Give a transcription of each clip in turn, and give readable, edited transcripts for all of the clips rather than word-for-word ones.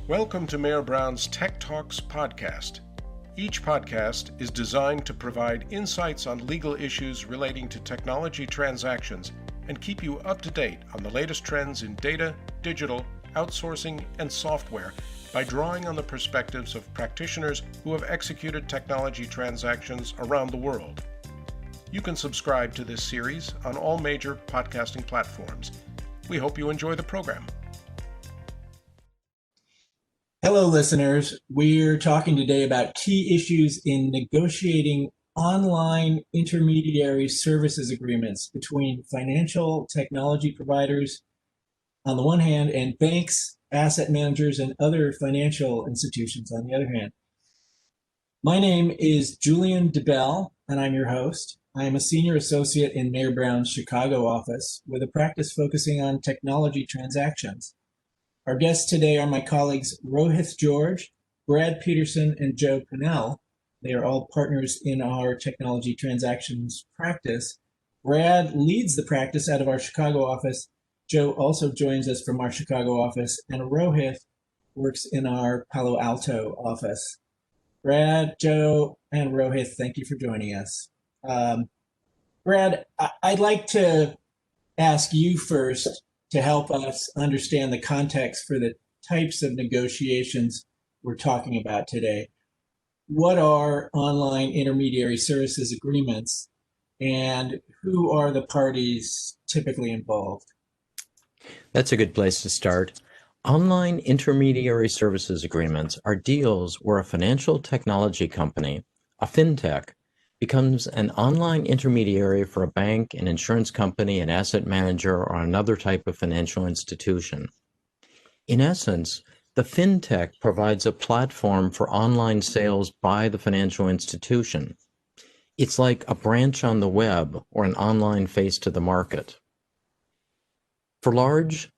Welcome to Mayor Brown's Tech Talks podcast. Each podcast is designed to provide insights on legal issues relating to technology transactions and keep you up to date on the latest trends in data, digital, outsourcing, and software by drawing on the perspectives of practitioners who have executed technology transactions around the world. You can subscribe to this series on all major podcasting platforms. We hope you enjoy the program. Hello, listeners. We're talking today about key issues in negotiating online intermediary services agreements between financial technology providers on the one hand and banks, asset managers, and other financial institutions on the other hand. My name is Julian DeBell, and I'm your host. I am a senior associate in Mayor Brown's Chicago office with a practice focusing on technology transactions. Our guests today are my colleagues Rohith George, Brad Peterson, and Joe Pinnell. They are all partners in our technology transactions practice. Brad leads the practice out of our Chicago office. Joe also joins us from our Chicago office, and Rohith works in our Palo Alto office. Brad, Joe, and Rohith, thank you for joining us. Brad, I'd like to ask you first to help us understand the context for the types of negotiations we're talking about today. What are online intermediary services agreements, and who are the parties typically involved? That's a good place to start. Online intermediary services agreements are deals where a financial technology company, a fintech, becomes an online intermediary for a bank, an insurance company, an asset manager, or another type of financial institution. In essence, the fintech provides a platform for online sales by the financial institution. It's like a branch on the web or an online face to the market. For large,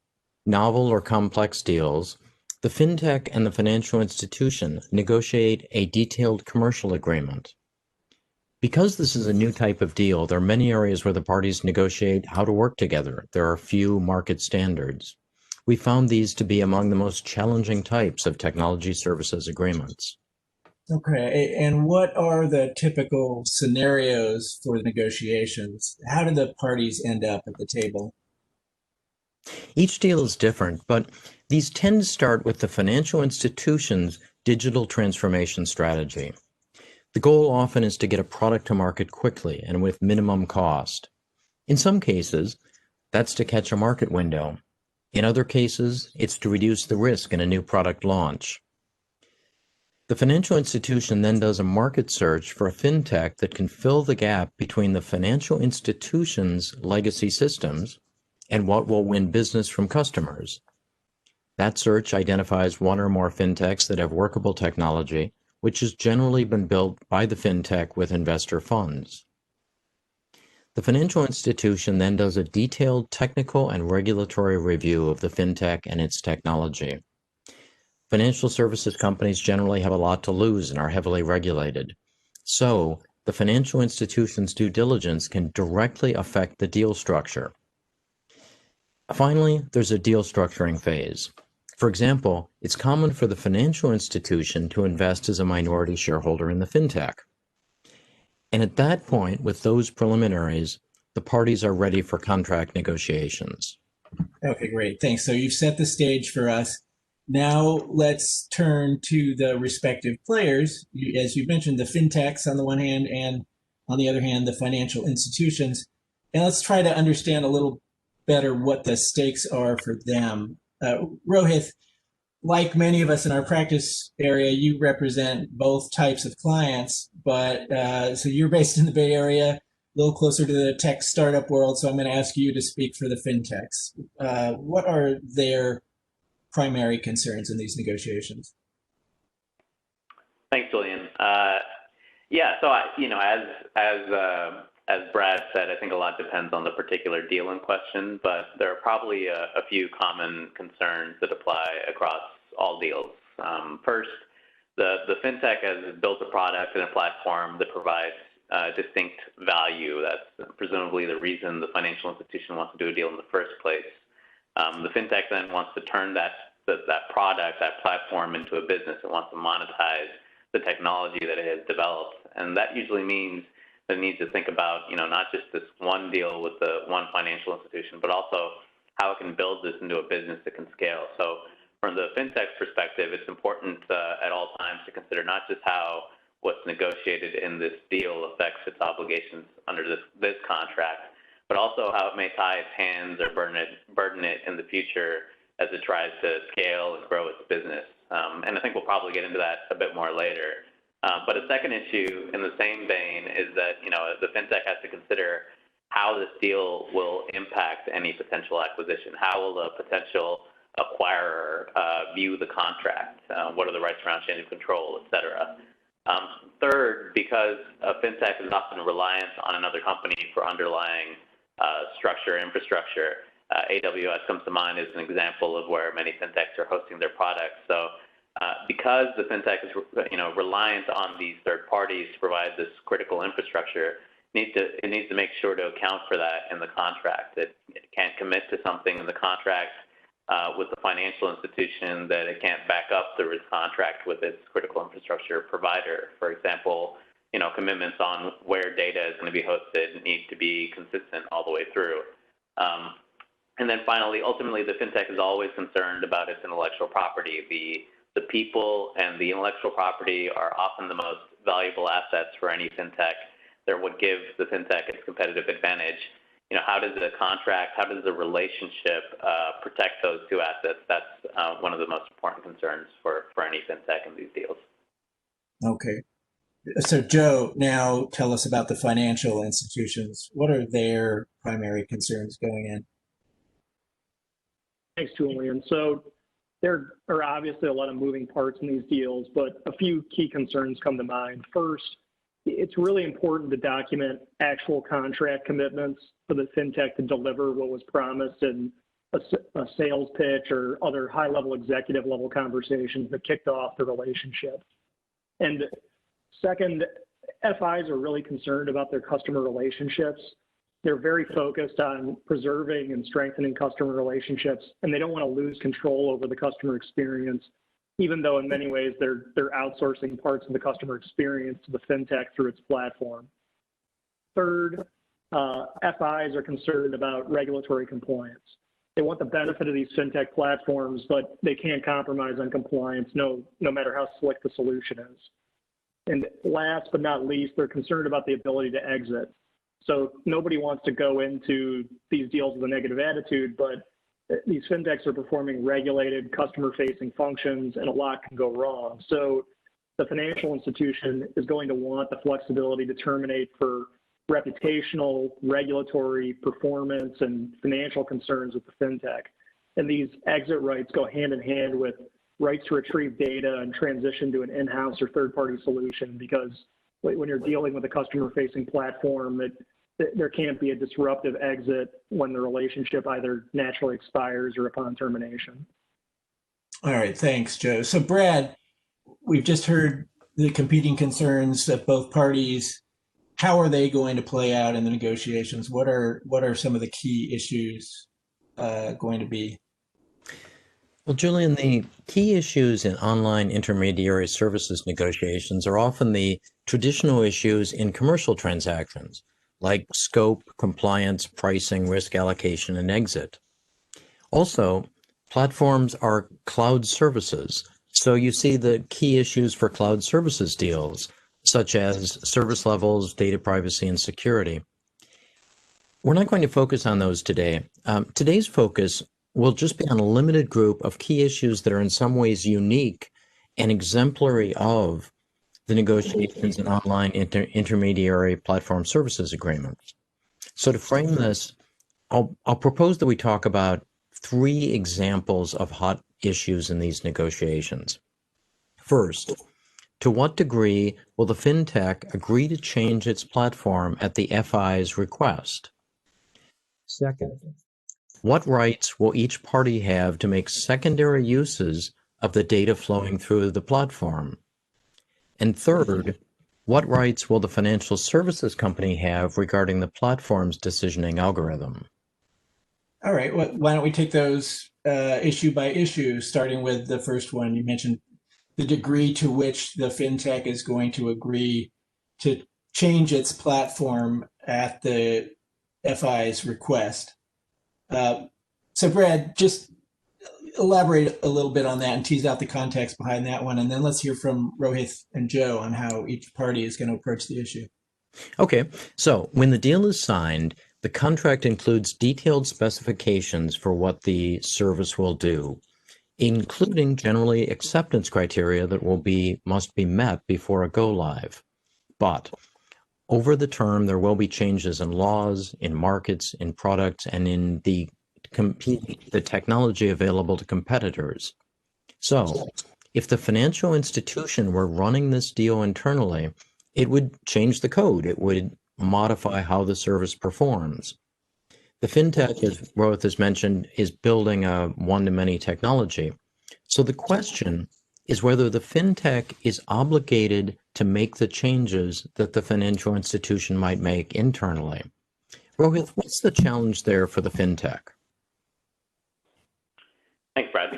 novel, or complex deals, the fintech and the financial institution negotiate a detailed commercial agreement. Because this is a new type of deal, there are many areas where the parties negotiate how to work together. There are few market standards. We found these to be among the most challenging types of technology services agreements. Okay, and what are the typical scenarios for the negotiations? How do the parties end up at the table? Each deal is different, but these tend to start with the financial institution's digital transformation strategy. The goal often is to get a product to market quickly and with minimum cost. In some cases, that's to catch a market window. In other cases, it's to reduce the risk in a new product launch. The financial institution then does a market search for a fintech that can fill the gap between the financial institution's legacy systems and what will win business from customers. That search identifies one or more fintechs that have workable technology, which has generally been built by the fintech with investor funds. The financial institution then does a detailed technical and regulatory review of the fintech and its technology. Financial services companies generally have a lot to lose and are heavily regulated. So, the financial institution's due diligence can directly affect the deal structure. Finally, there's a deal structuring phase. For example, it's common for the financial institution to invest as a minority shareholder in the fintech. And at that point, with those preliminaries, the parties are ready for contract negotiations. Okay, great. Thanks. So you've set the stage for us. Now let's turn to the respective players. As you mentioned, the fintechs on the one hand, and on the other hand, the financial institutions. And let's try to understand a little better what the stakes are for them. Rohith, like many of us in our practice area, you represent both types of clients, but so you're based in the Bay Area, a little closer to the tech startup world, so I'm going to ask you to speak for the fintechs. What are their primary concerns in these negotiations? Thanks, Julian. As Brad said, I think a lot depends on the particular deal in question, but there are probably a few common concerns that apply across all deals. First, the fintech has built a product and a platform that provides distinct value. That's presumably the reason the financial institution wants to do a deal in the first place. The fintech then wants to turn that that product, that platform into a business. It wants to monetize the technology that it has developed. And that usually means that it needs to think about, not just this one deal with the one financial institution, but also how it can build this into a business that can scale. So from the fintech perspective, it's important at all times to consider not just how what's negotiated in this deal affects its obligations under this contract, but also how it may tie its hands or burden it in the future as it tries to scale and grow its business. And I think we'll probably get into that a bit more later. But a second issue in the same vein is that, the fintech has to consider how this deal will impact any potential acquisition. How will the potential acquirer view the contract? What are the rights around change of control, et cetera? Third, because a fintech is often reliant on another company for underlying structure, infrastructure, AWS comes to mind as an example of where many fintechs are hosting their products. So because the fintech is reliant on these third parties to provide this critical infrastructure, it needs to make sure to account for that in the contract. It can't commit to something in the contract with the financial institution that it can't back up through its contract with its critical infrastructure provider. For example, commitments on where data is going to be hosted need to be consistent all the way through. And then finally, ultimately, the fintech is always concerned about its intellectual property. The people and the intellectual property are often the most valuable assets for any fintech. They're what gives the fintech its competitive advantage. How does the contract, how does the relationship protect those two assets? That's one of the most important concerns for any fintech in these deals. Okay. So Joe, now tell us about the financial institutions. What are their primary concerns going in? Thanks, Julian. So there are obviously a lot of moving parts in these deals, but a few key concerns come to mind. First, it's really important to document actual contract commitments for the fintech to deliver what was promised in a sales pitch or other high-level executive-level conversations that kicked off the relationship. And second, FIs are really concerned about their customer relationships. They're very focused on preserving and strengthening customer relationships, and they don't want to lose control over the customer experience, even though in many ways they're outsourcing parts of the customer experience to the fintech through its platform. Third, FIs are concerned about regulatory compliance. They want the benefit of these fintech platforms, but they can't compromise on compliance no matter how slick the solution is. And last but not least, they're concerned about the ability to exit. So nobody wants to go into these deals with a negative attitude, but these fintechs are performing regulated customer-facing functions, and a lot can go wrong. So the financial institution is going to want the flexibility to terminate for reputational, regulatory, performance, and financial concerns with the fintech. And these exit rights go hand in hand with rights to retrieve data and transition to an in-house or third-party solution, because when you're dealing with a customer-facing platform, there can't be a disruptive exit when the relationship either naturally expires or upon termination. All right, thanks, Joe. So Brad, we've just heard the competing concerns of both parties. How are they going to play out in the negotiations? What are some of the key issues going to be? Well, Julian, the key issues in online intermediary services negotiations are often the traditional issues in commercial transactions, like scope, compliance, pricing, risk allocation, and exit. Also, platforms are cloud services. So you see the key issues for cloud services deals, such as service levels, data privacy, and security. We're not going to focus on those today. Today's focus will just be on a limited group of key issues that are in some ways unique and exemplary of the negotiations in online intermediary platform services agreements. So to frame this, I'll propose that we talk about 3 examples of hot issues in these negotiations. First, to what degree will the fintech agree to change its platform at the FI's request? Second, what rights will each party have to make secondary uses of the data flowing through the platform? And third, what rights will the financial services company have regarding the platform's decisioning algorithm? All right, why don't we take those issue by issue, starting with the first one. You mentioned the degree to which the fintech is going to agree to change its platform at the FI's request. So Brad, just elaborate a little bit on that and tease out the context behind that one. And then let's hear from Rohith and Joe on how each party is going to approach the issue. Okay, so when the deal is signed, the contract includes detailed specifications for what the service will do, including generally acceptance criteria that must be met before a go live. But over the term, there will be changes in laws, in markets, in products, and in the technology available to competitors. So if the financial institution were running this deal internally, it would change the code. It would modify how the service performs. The fintech, as Rohith has mentioned, is building a one-to-many technology. So the question is whether the fintech is obligated to make the changes that the financial institution might make internally. Rohith, what's the challenge there for the fintech? Thanks, Brad.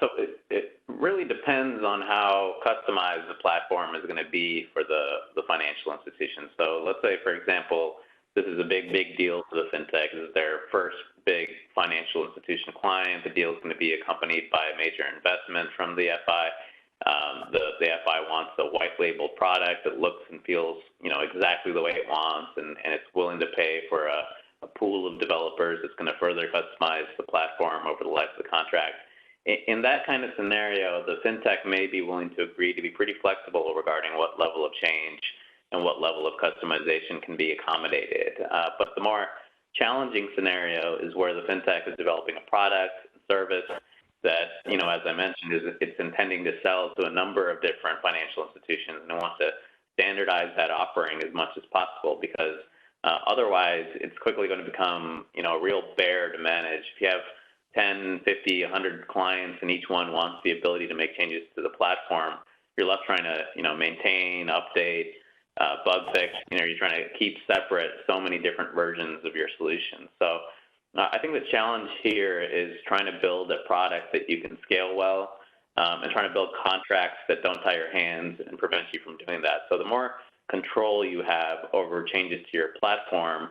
So it really depends on how customized the platform is going to be for the financial institution. So let's say, for example, this is a big deal for the fintech. This is their first big financial institution client. The deal is going to be accompanied by a major investment from the FI. The FI wants a white label product that looks and feels, exactly the way it wants, and it's willing to pay for a pool of developers that's going to further customize the platform over the life of the contract. In that kind of scenario, the fintech may be willing to agree to be pretty flexible regarding what level of change and what level of customization can be accommodated. But the more challenging scenario is where the fintech is developing a product, service that, as I mentioned, it's intending to sell to a number of different financial institutions, and it wants to standardize that offering as much as possible, because otherwise it's quickly going to become, a real bear to manage. If you have 10, 50, 100 clients and each one wants the ability to make changes to the platform, you're left trying to, maintain, update, bug fix. You're trying to keep separate so many different versions of your solution. So I think the challenge here is trying to build a product that you can scale well, and trying to build contracts that don't tie your hands and prevent you from doing that. So the more control you have over changes to your platform,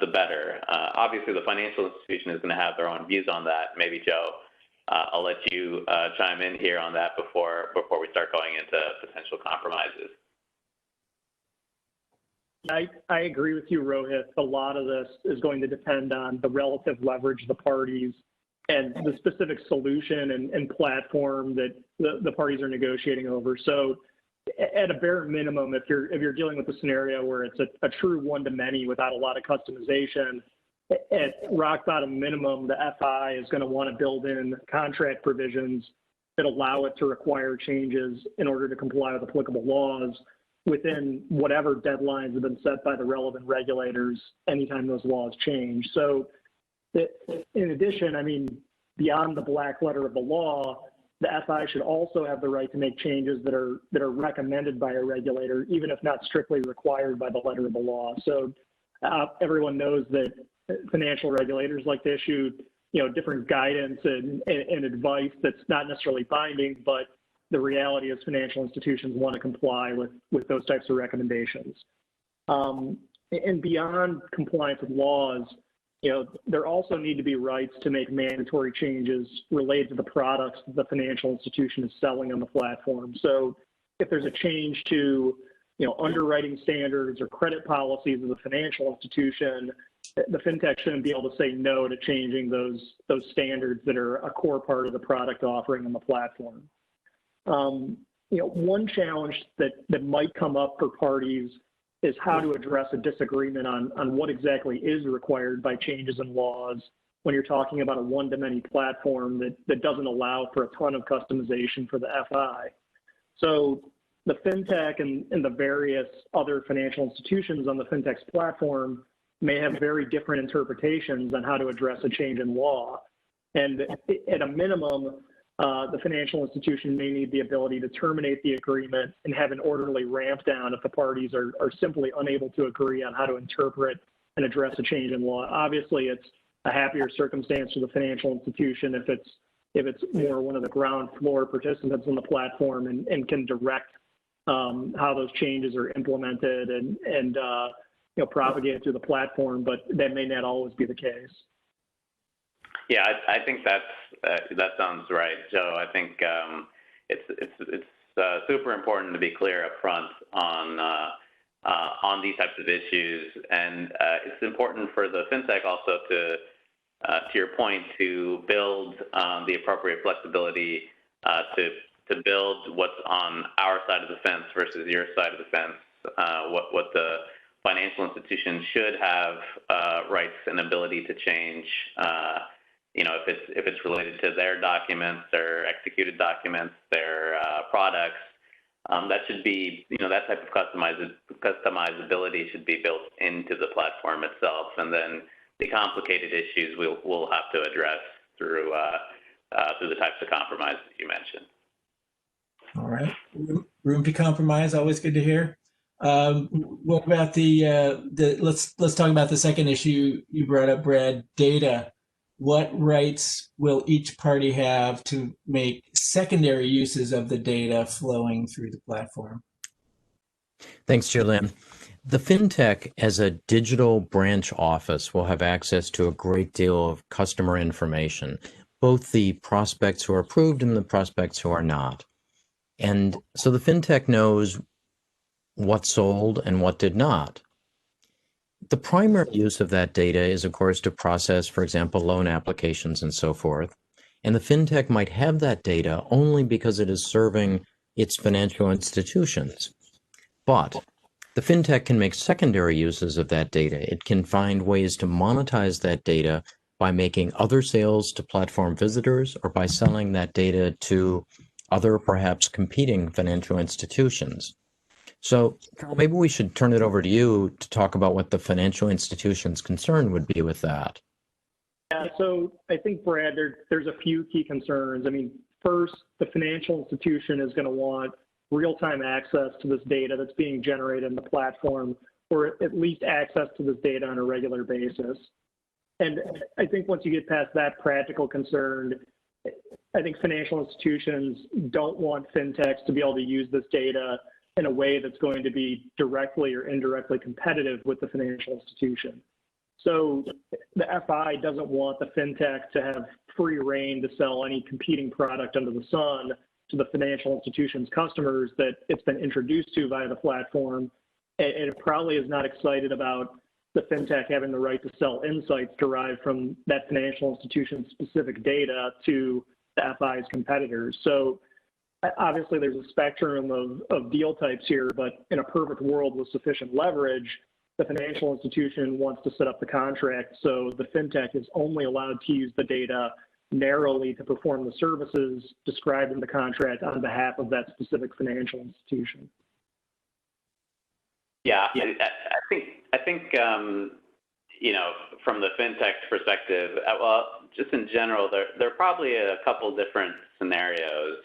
the better. Obviously, the financial institution is going to have their own views on that. Maybe, Joe, I'll let you chime in here on that before we start going into potential compromises. I agree with you, Rohith. A lot of this is going to depend on the relative leverage of the parties and the specific solution and platform that the parties are negotiating over. So at a bare minimum, if you're dealing with a scenario where it's a true one-to-many without a lot of customization, at rock bottom minimum, the FI is going to want to build in contract provisions that allow it to require changes in order to comply with applicable laws within whatever deadlines have been set by the relevant regulators anytime those laws change. So in addition, beyond the black letter of the law, the FI should also have the right to make changes that are recommended by a regulator, even if not strictly required by the letter of the law. So everyone knows that financial regulators like to issue, different guidance and advice that's not necessarily binding, but the reality is financial institutions want to comply with those types of recommendations. And beyond compliance with laws, there also need to be rights to make mandatory changes related to the products that the financial institution is selling on the platform. So if there's a change to, underwriting standards or credit policies of the financial institution, the fintech shouldn't be able to say no to changing those standards that are a core part of the product offering on the platform. One challenge that might come up for parties is how to address a disagreement on what exactly is required by changes in laws when you're talking about a one-to-many platform that doesn't allow for a ton of customization for the FI. So the fintech and the various other financial institutions on the fintech's platform may have very different interpretations on how to address a change in law. And at a minimum, the financial institution may need the ability to terminate the agreement and have an orderly ramp down if the parties are simply unable to agree on how to interpret and address a change in law. Obviously, happier circumstance for the financial institution if it's more one of the ground floor participants on the platform and can direct how those changes are implemented and propagated through the platform, but that may not always be the case. Yeah, I think that sounds right, Joe. I think it's super important to be clear up front on these types of issues, and it's important for the fintech also to your point, to build the appropriate flexibility to build what's on our side of the fence versus your side of the fence. What the financial institution should have rights and ability to change. If it's related to their documents, their executed documents, their products, that should be, that type of customizability should be built into the platform itself, and then the complicated issues we'll have to address through the types of compromises you mentioned. All right, room to compromise, always good to hear. What about let's talk about the second issue you brought up, Brad, data. What rights will each party have to make secondary uses of the data flowing through the platform? Thanks, Julian. The fintech as a digital branch office will have access to a great deal of customer information, both the prospects who are approved and the prospects who are not. And so the fintech knows what sold and what did not. The primary use of that data is, of course, to process, for example, loan applications and so forth. And the fintech might have that data only because it is serving its financial institutions. But the fintech can make secondary uses of that data. It can find ways to monetize that data by making other sales to platform visitors or by selling that data to other, perhaps competing financial institutions. So, Carl, maybe we should turn it over to you to talk about what the financial institution's concern would be with that. Yeah, so I think, Brad, there's a few key concerns. I mean, first, the financial institution is going to want real-time access to this data that's being generated in the platform, or at least access to this data on a regular basis. And I think once you get past that practical concern, I think financial institutions don't want fintechs to be able to use this data in a way that's going to be directly or indirectly competitive with the financial institution. So the FI doesn't want the fintech to have free reign to sell any competing product under the sun to the financial institution's customers that it's been introduced to via the platform. And it probably is not excited about the fintech having the right to sell insights derived from that financial institution's specific data to the FI's competitors. So obviously there's a spectrum of deal types here, but in a perfect world with sufficient leverage, the financial institution wants to set up the contract so the fintech is only allowed to use the data narrowly to perform the services described in the contract on behalf of that specific financial institution. Yeah, I think from the fintech's perspective, well, just in general, there are probably a couple different scenarios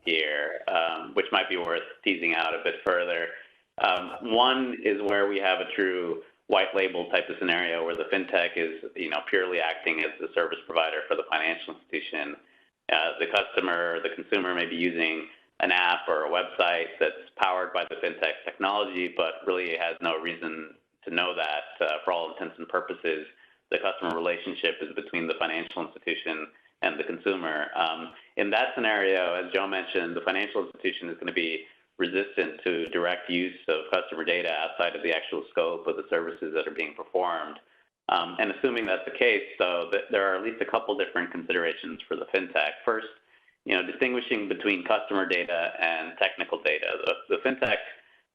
here, which might be worth teasing out a bit further. One is where we have a true white label type of scenario where the fintech is, purely acting as the service provider for the financial institution. The customer, the consumer may be using an app or a website that's powered by the fintech technology, but really has no reason to know that. For all intents and purposes, the customer relationship is between the financial institution and the consumer. In that scenario, as Joe mentioned, the financial institution is going to be resistant to direct use of customer data outside of the actual scope of the services that are being performed. And assuming that's the case, so there are at least a couple different considerations for the fintech. First, distinguishing between customer data and technical data. The fintech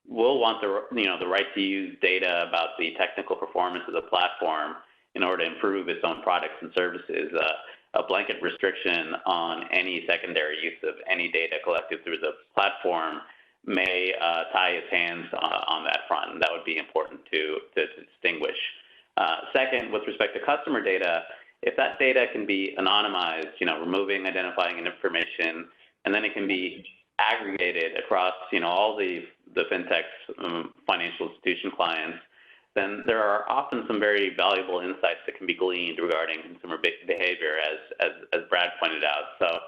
will want the right to use data about the technical performance of the platform in order to improve its own products and services. A blanket restriction on any secondary use of any data collected through the platform may tie its hands on that front, and that would be important to distinguish. Second, with respect to customer data, if that data can be anonymized, removing identifying information, and then it can be aggregated across, all the fintech's financial institution clients, then there are often some very valuable insights that can be gleaned regarding consumer behavior, as Brad pointed out. So,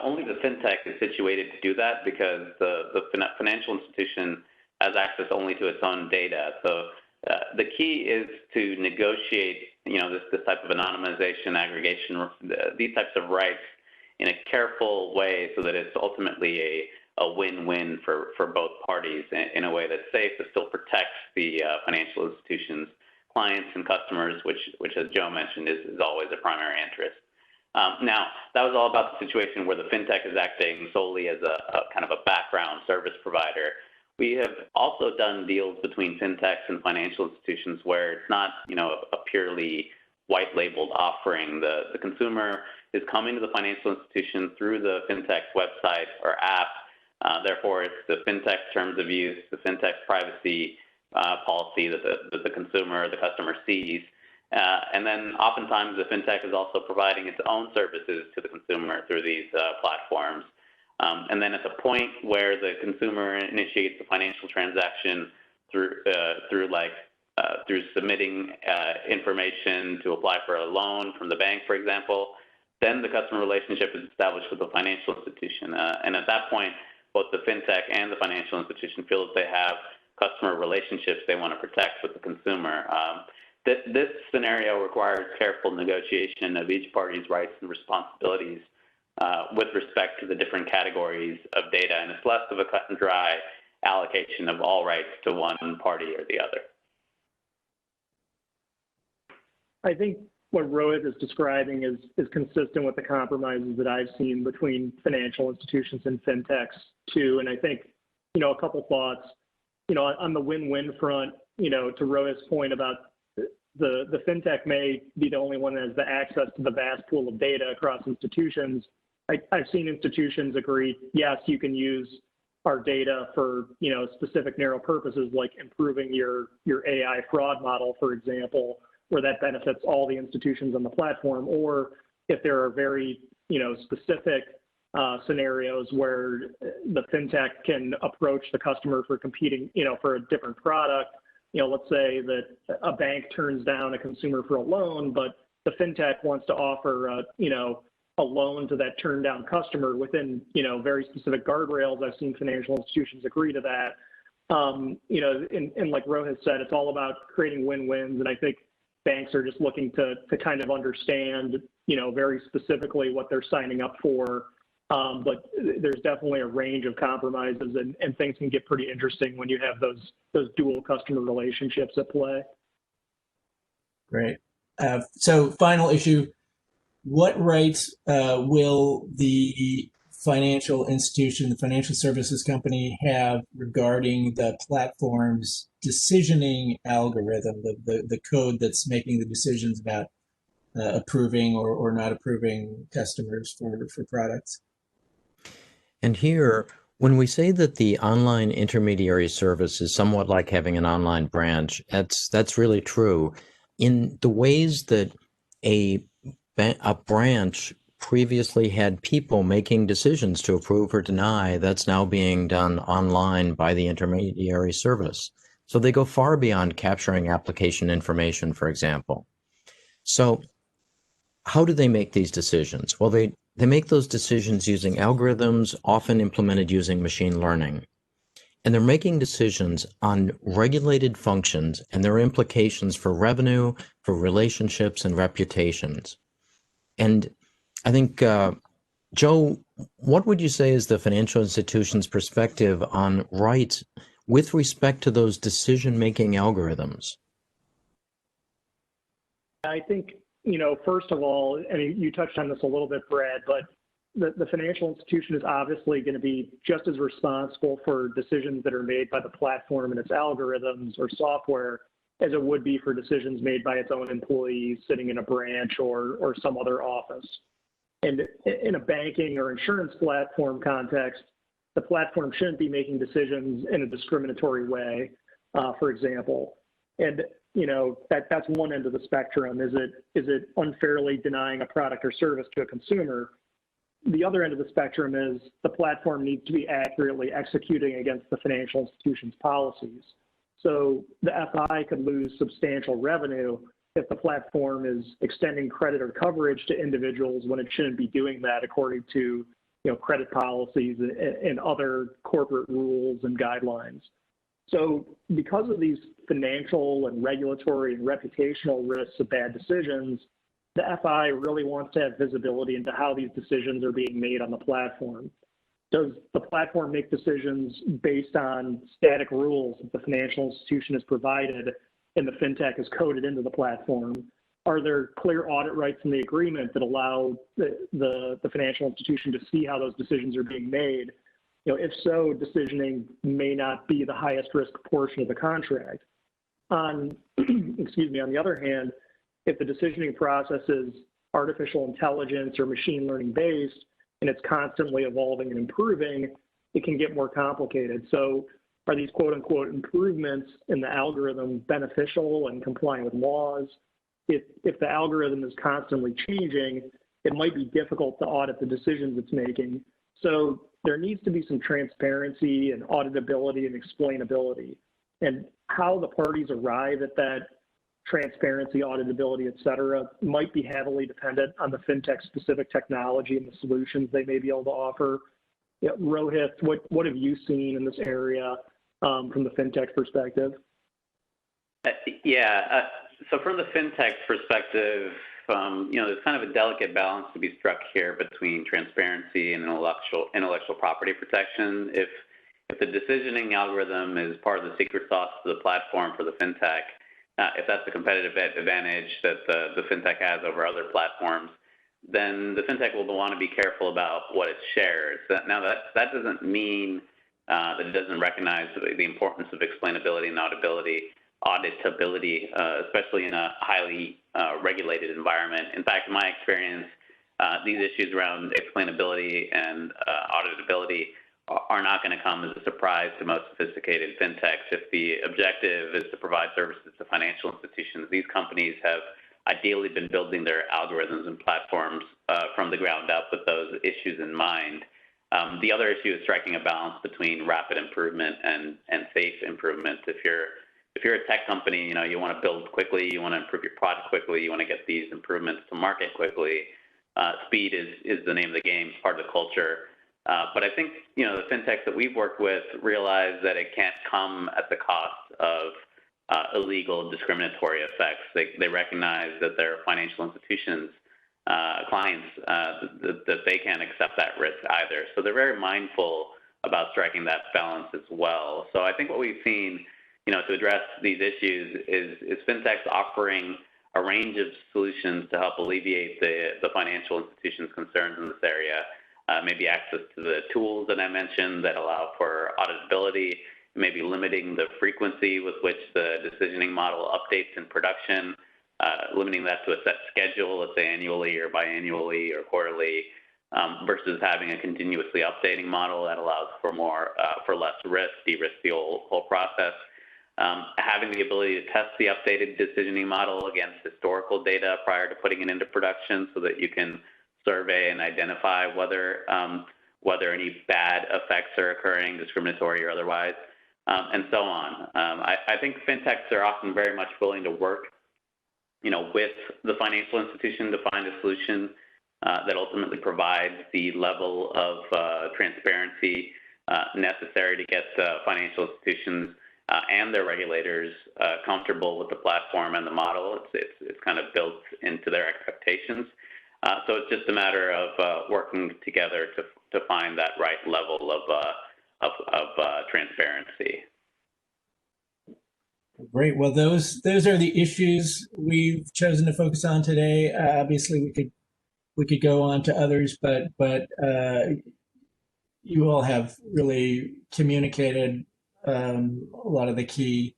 only the fintech is situated to do that because the financial institution has access only to its own data. So the key is to negotiate, this type of anonymization, aggregation, these types of rights in a careful way so that it's ultimately a win-win for both parties in a way that's safe, that still protects the financial institution's clients and customers, which as Joe mentioned, is always a primary interest. Now, that was all about the situation where the fintech is acting solely as a kind of a background service provider. We have also done deals between fintechs and financial institutions where it's not, a purely white-labeled offering. The consumer is coming to the financial institution through the fintech's website or app. Therefore, it's the fintech's terms of use, the fintech's privacy policy that the consumer or the customer sees. And then oftentimes the fintech is also providing its own services to the consumer through these platforms. And then at the point where the consumer initiates a financial transaction through submitting information to apply for a loan from the bank, for example, then the customer relationship is established with the financial institution. And at that point, both the fintech and the financial institution feel that they have customer relationships they want to protect with the consumer. This scenario requires careful negotiation of each party's rights and responsibilities with respect to the different categories of data, and it's less of a cut and dry allocation of all rights to one party or the other. I think what Rohit is describing is consistent with the compromises that I've seen between financial institutions and fintechs too. And I think, a couple thoughts, on the win-win front, to Rohit's point about the fintech may be the only one that has the access to the vast pool of data across institutions. I've seen institutions agree, yes, you can use our data for, specific narrow purposes like improving your AI fraud model, for example, where that benefits all the institutions on the platform, or if there are very, specific scenarios where the fintech can approach the customer for competing, for a different product. Let's say that a bank turns down a consumer for a loan, but the fintech wants to offer, a loan to that turned down customer within, very specific guardrails. I've seen financial institutions agree to that. And like Rohit said, it's all about creating win-wins. And I think banks are just looking to kind of understand, very specifically what they're signing up for. But there's definitely a range of compromises, and things can get pretty interesting when you have those dual customer relationships at play. Great. So final issue, what rights will the financial institution, the financial services company have regarding the platform's decisioning algorithm, the code that's making the decisions about approving or not approving customers for products? And here, when we say that the online intermediary service is somewhat like having an online branch, that's really true. In the ways that a branch previously had people making decisions to approve or deny, that's now being done online by the intermediary service. So they go far beyond capturing application information, for example. So how do they make these decisions? Well, they make those decisions using algorithms, often implemented using machine learning. And they're making decisions on regulated functions and their implications for revenue, for relationships, and reputations. And I think, Joe, what would you say is the financial institution's perspective on rights with respect to those decision-making algorithms? I think, first of all, and you touched on this a little bit, Brad, but the financial institution is obviously going to be just as responsible for decisions that are made by the platform and its algorithms or software as it would be for decisions made by its own employees sitting in a branch or some other office. And in a banking or insurance platform context, the platform shouldn't be making decisions in a discriminatory way, for example. And that's one end of the spectrum. Is it unfairly denying a product or service to a consumer? The other end of the spectrum is the platform needs to be accurately executing against the financial institution's policies. So the FI could lose substantial revenue if the platform is extending credit or coverage to individuals when it shouldn't be doing that according to credit policies and other corporate rules and guidelines. So because of these financial and regulatory and reputational risks of bad decisions, the FI really wants to have visibility into how these decisions are being made on the platform. Does the platform make decisions based on static rules that the financial institution has provided and the fintech is coded into the platform? Are there clear audit rights in the agreement that allow the financial institution to see how those decisions are being made? If so, decisioning may not be the highest risk portion of the contract. On the other hand, if the decisioning process is artificial intelligence or machine learning based, and it's constantly evolving and improving, it can get more complicated. So are these quote unquote improvements in the algorithm beneficial and compliant with laws? If the algorithm is constantly changing, it might be difficult to audit the decisions it's making. So there needs to be some transparency and auditability and explainability. And how the parties arrive at that transparency, auditability, et cetera, might be heavily dependent on the fintech specific technology and the solutions they may be able to offer. Rohit, what have you seen in this area from the fintech perspective? So from the fintech perspective, there's kind of a delicate balance to be struck here between transparency and intellectual property protection. If the decisioning algorithm is part of the secret sauce of the platform for the fintech, if that's the competitive advantage that the fintech has over other platforms, then the fintech will want to be careful about what it shares. Now, that doesn't mean that it doesn't recognize the importance of explainability and auditability, especially in a highly regulated environment. In fact, in my experience, these issues around explainability and auditability are not going to come as a surprise to most sophisticated fintechs. If the objective is to provide services to financial institutions, these companies have ideally been building their algorithms and platforms from the ground up with those issues in mind. The other issue is striking a balance between rapid improvement and safe improvement. If you're a tech company, you want to build quickly, you want to improve your product quickly, you want to get these improvements to market quickly. Speed is the name of the game, it's part of the culture. But I think, the fintechs that we've worked with realize that it can't come at the cost of illegal discriminatory effects. They recognize that their financial institutions, clients, that they can't accept that risk either. So they're very mindful about striking that balance as well. So I think what we've seen, to address these issues is fintechs offering a range of solutions to help alleviate the financial institutions' concerns in this area. Maybe access to the tools that I mentioned that allow for auditability, maybe limiting the frequency with which the decisioning model updates in production, limiting that to a set schedule, let's say annually or biannually or quarterly, versus having a continuously updating model that allows for less risk, de-risk the whole process. Having the ability to test the updated decisioning model against historical data prior to putting it into production so that you can survey and identify whether any bad effects are occurring, discriminatory or otherwise, and so on. I think fintechs are often very much willing to work, with the financial institution to find a solution that ultimately provides the level of transparency necessary to get financial institutions and their regulators comfortable with the platform and the model. It's kind of built into their expectations. So it's just a matter of working together to find that right level of transparency. Great. Well, those are the issues we've chosen to focus on today. Obviously, we could go on to others, but you all have really communicated a lot of the key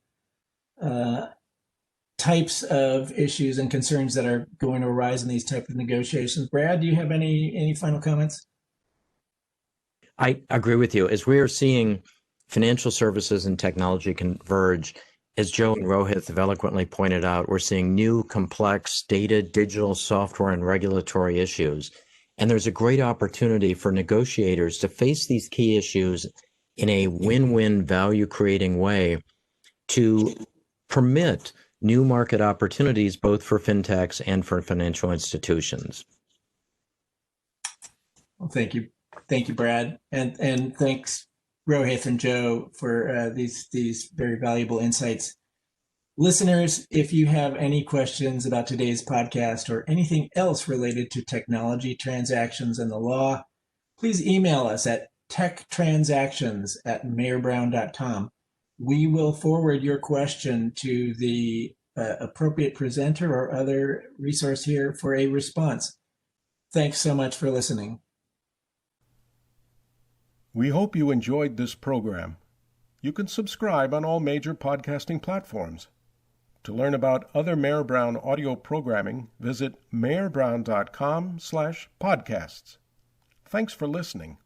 types of issues and concerns that are going to arise in these type of negotiations. Brad, do you have any final comments? I agree with you. As we are seeing financial services and technology converge, as Joe and Rohit have eloquently pointed out, we're seeing new, complex data, digital software, and regulatory issues. And there's a great opportunity for negotiators to face these key issues in a win-win, value-creating way to permit new market opportunities both for fintechs and for financial institutions. Well, thank you, Brad, and thanks Rohith and Joe for these very valuable insights. Listeners, if you have any questions about today's podcast or anything else related to technology, transactions, and the law, please email us at techtransactions@mayorbrown.com. We will forward your question to the appropriate presenter or other resource here for a response. Thanks so much for listening. We hope you enjoyed this program. You can subscribe on all major podcasting platforms. To learn about other Mayor Brown audio programming, visit mayorbrown.com/podcasts. Thanks for listening.